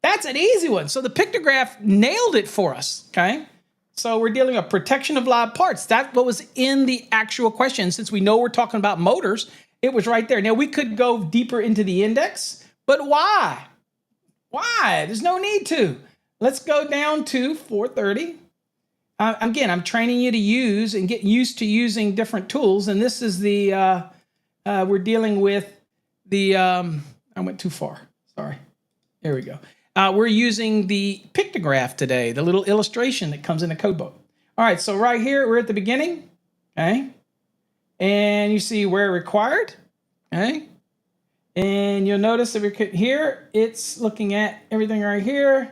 Speaker 1: That's an easy one. So the pictograph nailed it for us. Okay. So we're dealing with protection of live parts. That's what was in the actual question. Since we know we're talking about motors, it was right there. Now we could go deeper into the index, but why? Why? There's no need to. Let's go down to 430. Again, I'm training you to use and get used to using different tools. And this is the, we're dealing with the, I went too far. Sorry. There we go. We're using the pictograph today, the little illustration that comes in the code book. All right, so right here, we're at the beginning, okay? And you see where required, okay? And you'll notice that we're here, it's looking at everything right here.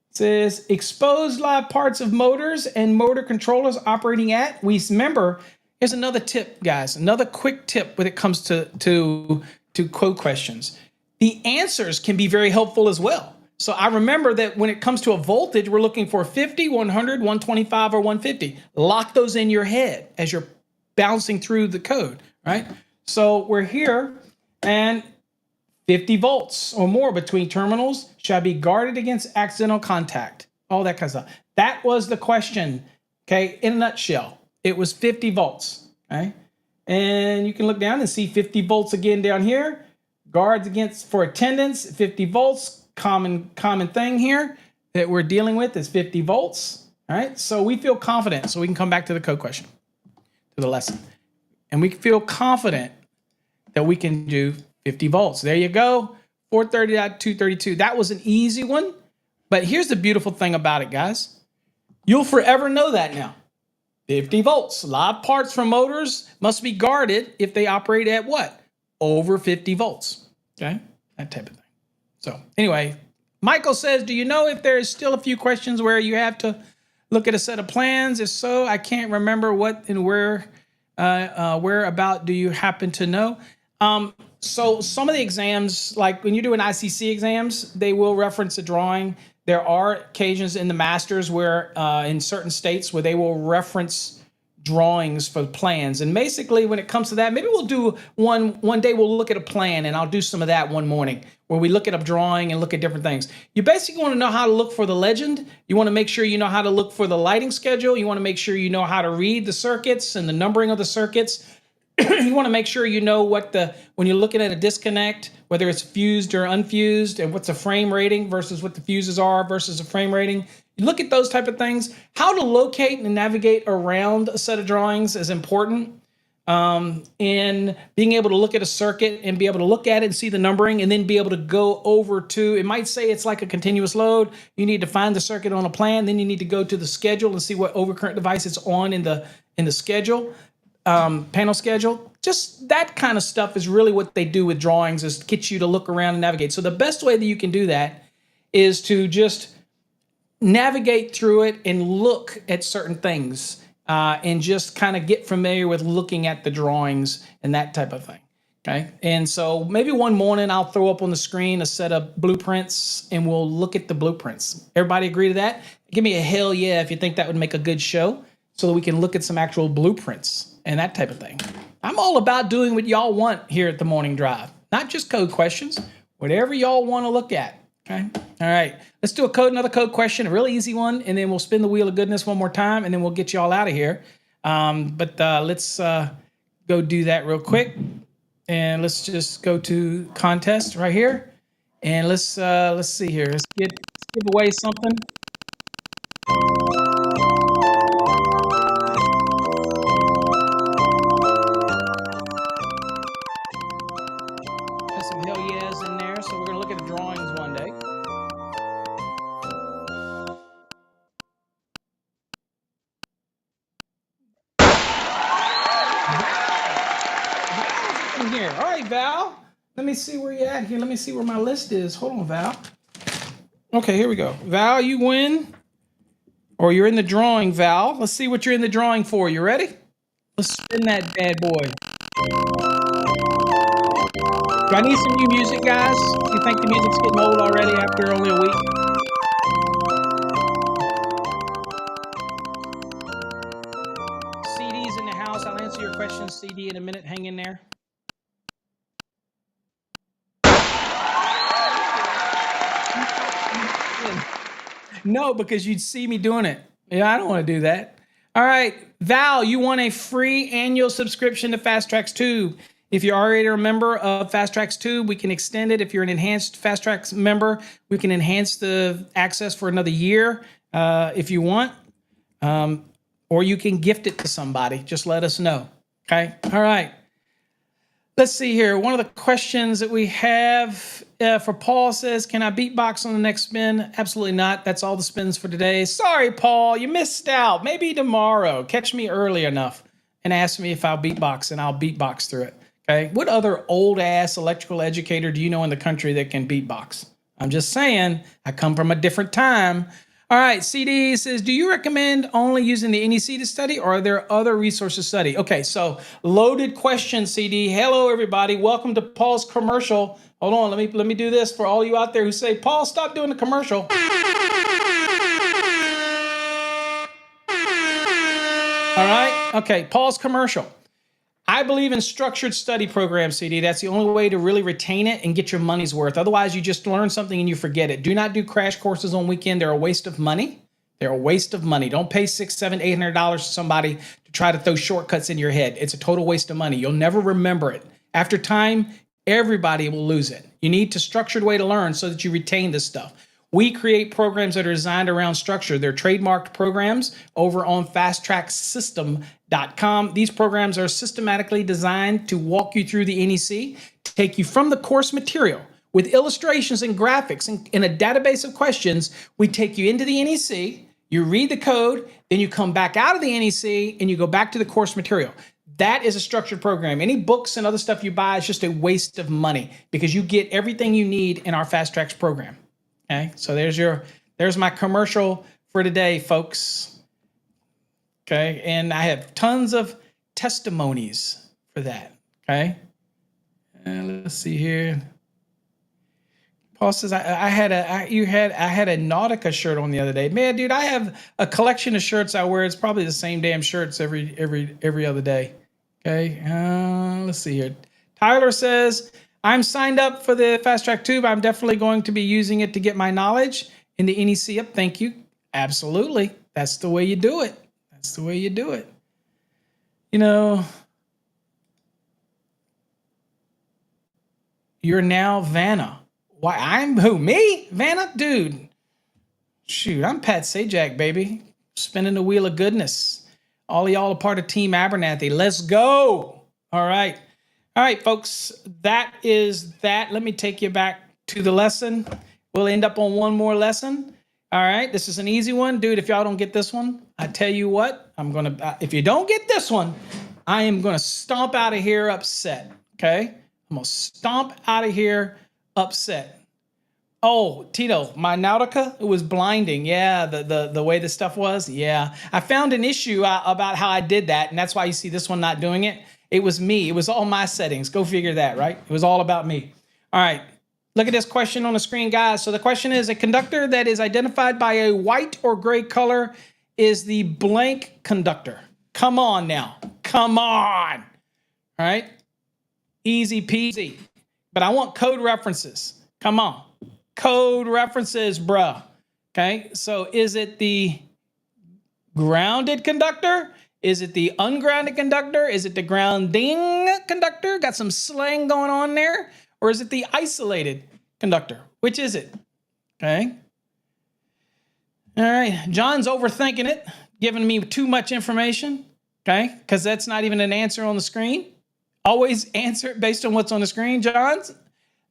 Speaker 1: It says exposed live parts of motors and motor controllers operating at. We remember, here's another tip, guys, another quick tip when it comes to code questions. The answers can be very helpful as well. So I remember that when it comes to a voltage, we're looking for 50, 100, 125, or 150. Lock those in your head as you're bouncing through the code, right? So we're here, and 50 volts or more between terminals shall be guarded against accidental contact. All that kind of stuff. That was the question, okay, in a nutshell. It was 50 volts, okay? And you can look down and see 50 volts again down here. Guards against for attendance, 50 volts, common thing here that we're dealing with is 50 volts. All right, so we feel confident. So we can come back to the code question, to the lesson. And we feel confident that we can do 50 volts. There you go, 430.232. That was an easy one. But here's the beautiful thing about it, guys. You'll forever know that now. 50 volts. Live parts from motors must be guarded if they operate at what? Over 50 volts, okay? That type of thing. So anyway, Michael says, do you know if there is still a few questions where you have to look at a set of plans? If so, I can't remember what and where about do you happen to know? So some of the exams, like when you're doing ICC exams, they will reference a drawing. There are occasions in the masters where in certain states where they will reference drawings for plans. And basically when it comes to that, maybe we'll do one day we'll look at a plan, and I'll do some of that one morning where we look at a drawing and look at different things. You basically want to know how to look for the legend. You want to make sure you know how to look for the lighting schedule. You want to make sure you know how to read the circuits and the numbering of the circuits. You want to make sure you know when you're looking at a disconnect, whether it's fused or unfused, and what's a frame rating versus what the fuses are versus a frame rating. You look at those type of things. How to locate and navigate around a set of drawings is important. In being able to look at a circuit and be able to look at it and see the numbering, and then be able to go over to, it might say it's like a continuous load. You need to find the circuit on a plan. Then you need to go to the schedule and see what overcurrent device it's on in the schedule. Panel schedule, just that kind of stuff is really what they do with drawings, is get you to look around and navigate. So the best way that you can do that is to just navigate through it and look at certain things and just kind of get familiar with looking at the drawings and that type of thing. Okay. And so maybe one morning I'll throw up on the screen a set of blueprints and we'll look at the blueprints. Everybody agree to that? Give me a hell yeah if you think that would make a good show, so that we can look at some actual blueprints and that type of thing. I'm all about doing what y'all want here at the Morning Drive, not just code questions, whatever y'all want to look at. Okay. All right. Let's do another code question, a really easy one, and then we'll spin the wheel of goodness one more time, and then we'll get y'all out of here. But let's go do that real quick, and let's just go to contest right here, and let's see here. Let's give away something. There's some hell yeahs in there, so we're gonna look at the drawings one day. Here. All right, Val. Let me see where you're at here. Let me see where my list is. Hold on, Val. Okay, here we go. Val, you win. Or you're in the drawing, Val. Let's see what you're in the drawing for. You ready? Let's spin that bad boy. Do I need some new music, guys? You think the music's getting old already after only a week? CD's in the house. I'll answer your questions, CD, in a minute. Hang in there. No, because you'd see me doing it. Yeah, I don't want to do that. All right, Val, you want a free annual subscription to Fast Tracks Tube. If you're already a member of Fast Tracks Tube, we can extend it. If you're an enhanced Fast Tracks member, we can enhance the access for another year if you want. Or you can gift it to somebody. Just let us know. Okay? All right. Let's see here. One of the questions that we have for Paul says, can I beatbox on the next spin? Absolutely not. That's all the spins for today. Sorry, Paul, you missed out. Maybe tomorrow. Catch me early enough and ask me if I'll beatbox, and I'll beatbox through it. Okay. What other old ass electrical educator do you know in the country that can beatbox? I'm just saying, I come from a different time. All right, CD says, do you recommend only using the NEC to study, or are there other resources to study? Okay, so loaded question, CD. Hello, everybody. Welcome to Paul's commercial. Hold on, let me do this for all you out there who say, Paul, stop doing the commercial. All right, okay, Paul's commercial. I believe in structured study programs, CD. That's the only way to really retain it and get your money's worth. Otherwise, you just learn something and you forget it. Do not do crash courses on weekend. They're a waste of money. They're a waste of money. Don't pay $600, $700, $800 to somebody to try to throw shortcuts in your head. It's a total waste of money. You'll never remember it. After time, everybody will lose it. You need a structured way to learn so that you retain this stuff. We create programs that are designed around structure. They're trademarked programs over on fasttracksystem.com. These programs are systematically designed to walk you through the NEC, take you from the course material with illustrations and graphics and in a database of questions. We take you into the NEC, you read the code, then you come back out of the NEC and you go back to the course material. That is a structured program. Any books and other stuff you buy is just a waste of money because you get everything you need in our Fast Tracks program. Okay, so there's my commercial for today, folks. Okay, and I have tons of testimonies for that. Okay, let's see here. Paul says I had a Nautica shirt on the other day. Man, dude, I have a collection of shirts I wear. It's probably the same damn shirts every other day. Okay, let's see here. Tyler says, I'm signed up for the Fast Track Tube. I'm definitely going to be using it to get my knowledge in the NEC up. Thank you. Absolutely. That's the way you do it. That's the way you do it. You know, you're now Vanna. Why, I'm who? Me? Vanna? Dude. Shoot, I'm Pat Sajak, baby. Spinning the wheel of goodness. All of y'all are part of Team Abernathy. Let's go. All right. All right, folks, that is that. Let me take you back to the lesson. We'll end up on one more lesson. All right, this is an easy one. Dude, if y'all don't get this one, I tell you what, if you don't get this one, I am going to stomp out of here upset, okay? I'm going to stomp out of here upset. Oh, Tito, my Nautica, it was blinding. Yeah, the way the stuff was. Yeah, I found an issue about how I did that, and that's why you see this one not doing it. It was me. It was all my settings. Go figure that, right? It was all about me. All right. Look at this question on the screen, guys. So the question is, a conductor that is identified by a white or gray color is the blank conductor. Come on now. Come on. All right. Easy peasy. But I want code references. Come on. Code references, bruh. Okay. So is it the grounded conductor? Is it the ungrounded conductor? Is it the grounding conductor? Got some slang going on there. Or is it the isolated conductor? Which is it? Okay. All right. John's overthinking it, giving me too much information. Okay. Because that's not even an answer on the screen. Always answer it based on what's on the screen, John's.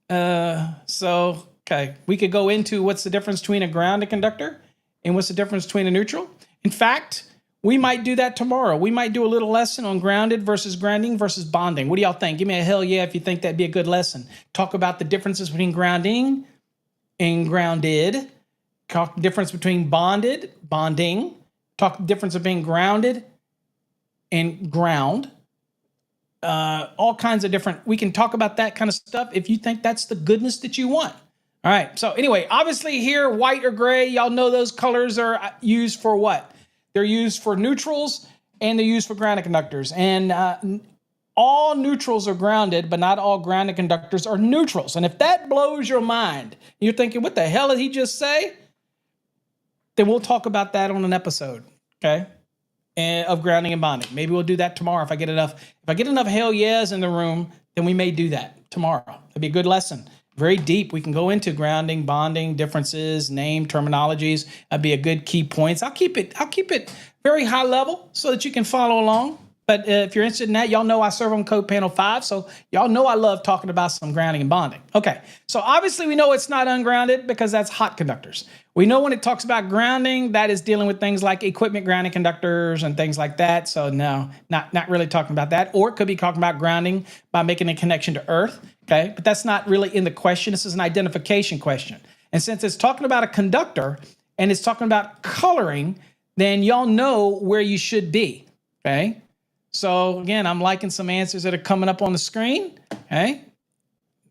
Speaker 1: Okay. We could go into what's the difference between a grounded conductor and what's the difference between a neutral. In fact, we might do that tomorrow. We might do a little lesson on grounded versus grounding versus bonding. What do y'all think? Give me a hell yeah if you think that'd be a good lesson. Talk about the differences between grounding and grounded. Talk the difference between bonding. Talk the difference of being grounded and ground. all kinds of different, we can talk about that kind of stuff if you think that's the goodness that you want. All right. So anyway, obviously here, white or gray, y'all know those colors are used for what? They're used for neutrals and they're used for grounded conductors. And all neutrals are grounded, but not all grounded conductors are neutrals. And if that blows your mind, you're thinking, what the hell did he just say? Then we'll talk about that on an episode, okay? And of grounding and bonding. Maybe we'll do that tomorrow if I get enough. If I get enough hell yes in the room, then we may do that tomorrow. That'd be a good lesson. Very deep. We can go into grounding, bonding, differences, name, terminologies. That'd be a good key points. I'll keep it very high level so that you can follow along. But if you're interested in that, y'all know I serve on Code Panel 5, so y'all know I love talking about some grounding and bonding. Okay, so obviously we know it's not ungrounded because that's hot conductors. We know when it talks about grounding, that is dealing with things like equipment grounding conductors and things like that. So no, not really talking about that. Or it could be talking about grounding by making a connection to earth, okay? But that's not really in the question. This is an identification question. And since it's talking about a conductor and it's talking about coloring, then y'all know where you should be, okay? So again, I'm liking some answers that are coming up on the screen. Okay,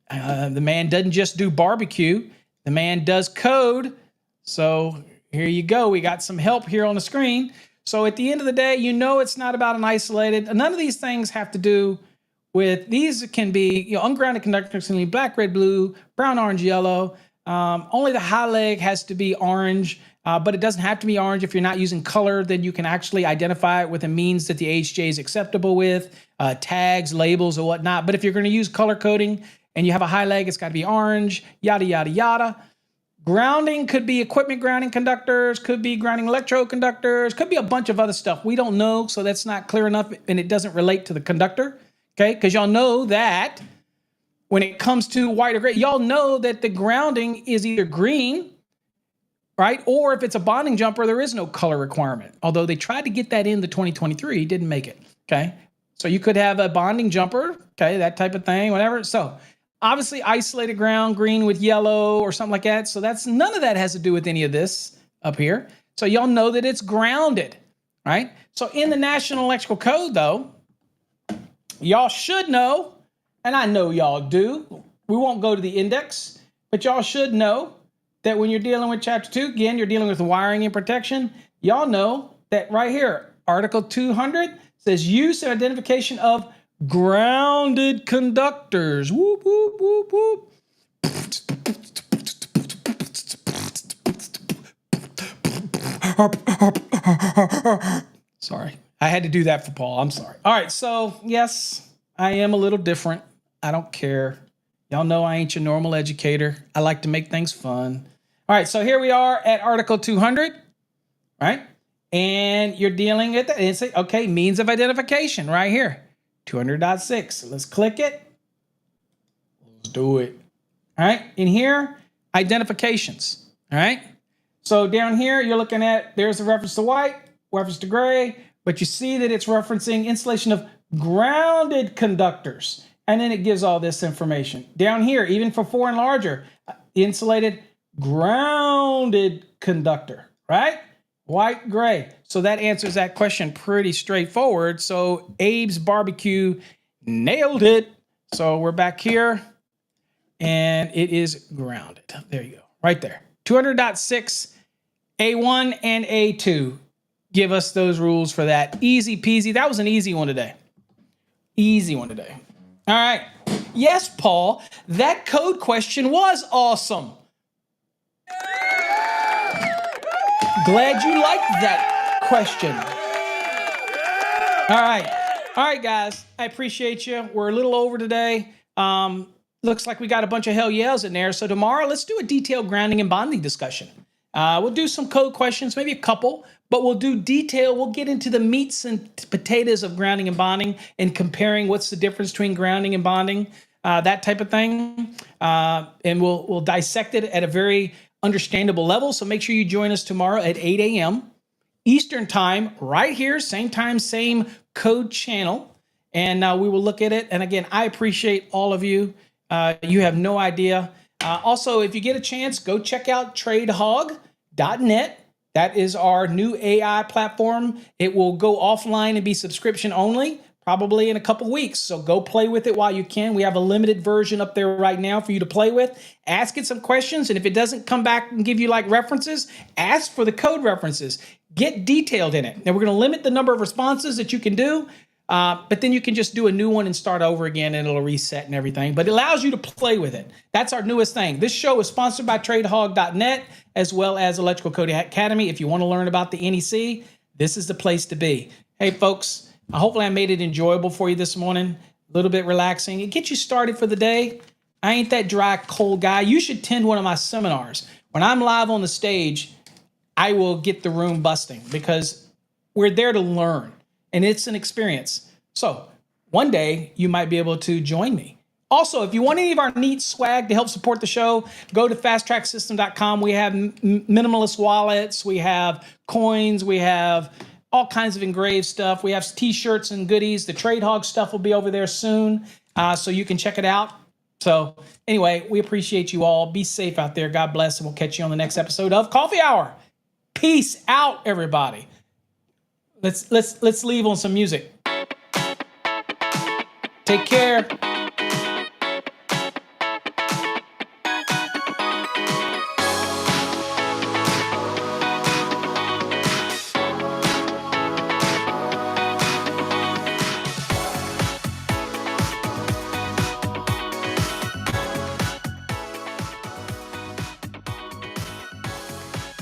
Speaker 1: the man doesn't just do barbecue; the man does code. So here you go. We got some help here on the screen. So at the end of the day, you know it's not about an isolated. None of these things have to do with. These can be ungrounded conductors can be black, red, blue, brown, orange, yellow. Only the high leg has to be orange. But it doesn't have to be orange. If you're not using color, then you can actually identify it with a means that the HJ is acceptable with, tags, labels, or whatnot. But if you're going to use color coding and you have a high leg, it's got to be orange, yada, yada, yada. Grounding could be equipment grounding conductors, could be grounding electrode conductors, could be a bunch of other stuff. We don't know, so that's not clear enough, and it doesn't relate to the conductor, okay? Because y'all know that when it comes to white or gray, y'all know that the grounding is either green, right? Or if it's a bonding jumper, there is no color requirement. Although they tried to get that in the 2023, didn't make it, okay? So you could have a bonding jumper, okay, that type of thing, whatever. So obviously isolated ground, green with yellow or something like that. So that's none of that has to do with any of this up here. So y'all know that it's grounded, right? So in the National Electrical Code though, y'all should know, and I know y'all do, we won't go to the index, but y'all should know that when you're dealing with Chapter 2, again, you're dealing with wiring and protection. Y'all know that right here, Article 200 says use and identification of grounded conductors. Whoop, whoop, whoop, whoop. Sorry, I had to do that for Paul. I'm sorry. All right, so yes, I am a little different. I don't care. Y'all know I ain't your normal educator. I like to make things fun. All right, so here we are at Article 200, right? And you're dealing with that. And say, okay, means of identification right here, 200.6. So let's click it. Let's do it. All right, in here, identifications. All right, so down here, you're looking at, there's a reference to white, reference to gray, but you see that it's referencing installation of grounded conductors. And then it gives all this information. Down here, even for 4 and larger, insulated grounded conductor, right? White, gray. So that answers that question pretty straightforward. So Abe's Barbecue nailed it. So we're back here, and it is grounded. There you go, right there. 200.6, A1 and A2. Give us those rules for that. Easy peasy. That was an easy one today. Easy one today. All right. Yes, Paul, that code question was awesome. Glad you liked that question. All right. All right, guys. I appreciate you. We're a little over today. Looks like we got a bunch of hell yells in there. So tomorrow, let's do a detailed grounding and bonding discussion. We'll do some code questions, maybe a couple, but we'll do detail. We'll get into the meats and potatoes of grounding and bonding and comparing what's the difference between grounding and bonding, that type of thing. And we'll dissect it at a very understandable level. So make sure you join us tomorrow at 8 a.m. Eastern time, right here, same time, same code channel. And we will look at it. And again, I appreciate all of you. You have no idea. Also, if you get a chance, go check out tradehog.net. That is our new AI platform. It will go offline and be subscription only, probably in a couple weeks. So go play with it while you can. We have a limited version up there right now for you to play with. Ask it some questions. And if it doesn't come back and give you like references, ask for the code references. Get detailed in it. Now we're going to limit the number of responses that you can do. But then you can just do a new one and start over again and it'll reset and everything. But it allows you to play with it. That's our newest thing. This show is sponsored by TradeHog.net as well as Electrical Code Academy. If you want to learn about the NEC, this is the place to be. Hey, folks. Hopefully I made it enjoyable for you this morning, a little bit relaxing. It gets you started for the day. I ain't that dry, cold guy. You should attend one of my seminars. When I'm live on the stage, I will get the room busting because we're there to learn and it's an experience. So one day you might be able to join me. Also, if you want any of our neat swag to help support the show, go to fasttracksystem.com. We have minimalist wallets. We have coins. We have all kinds of engraved stuff. We have t-shirts and goodies. The Trade Hog stuff will be over there soon, so you can check it out. So anyway, we appreciate you all. Be safe out there. God bless, and we'll catch you on the next episode of Coffee Hour. Peace out, everybody. Let's leave on some music. Take care.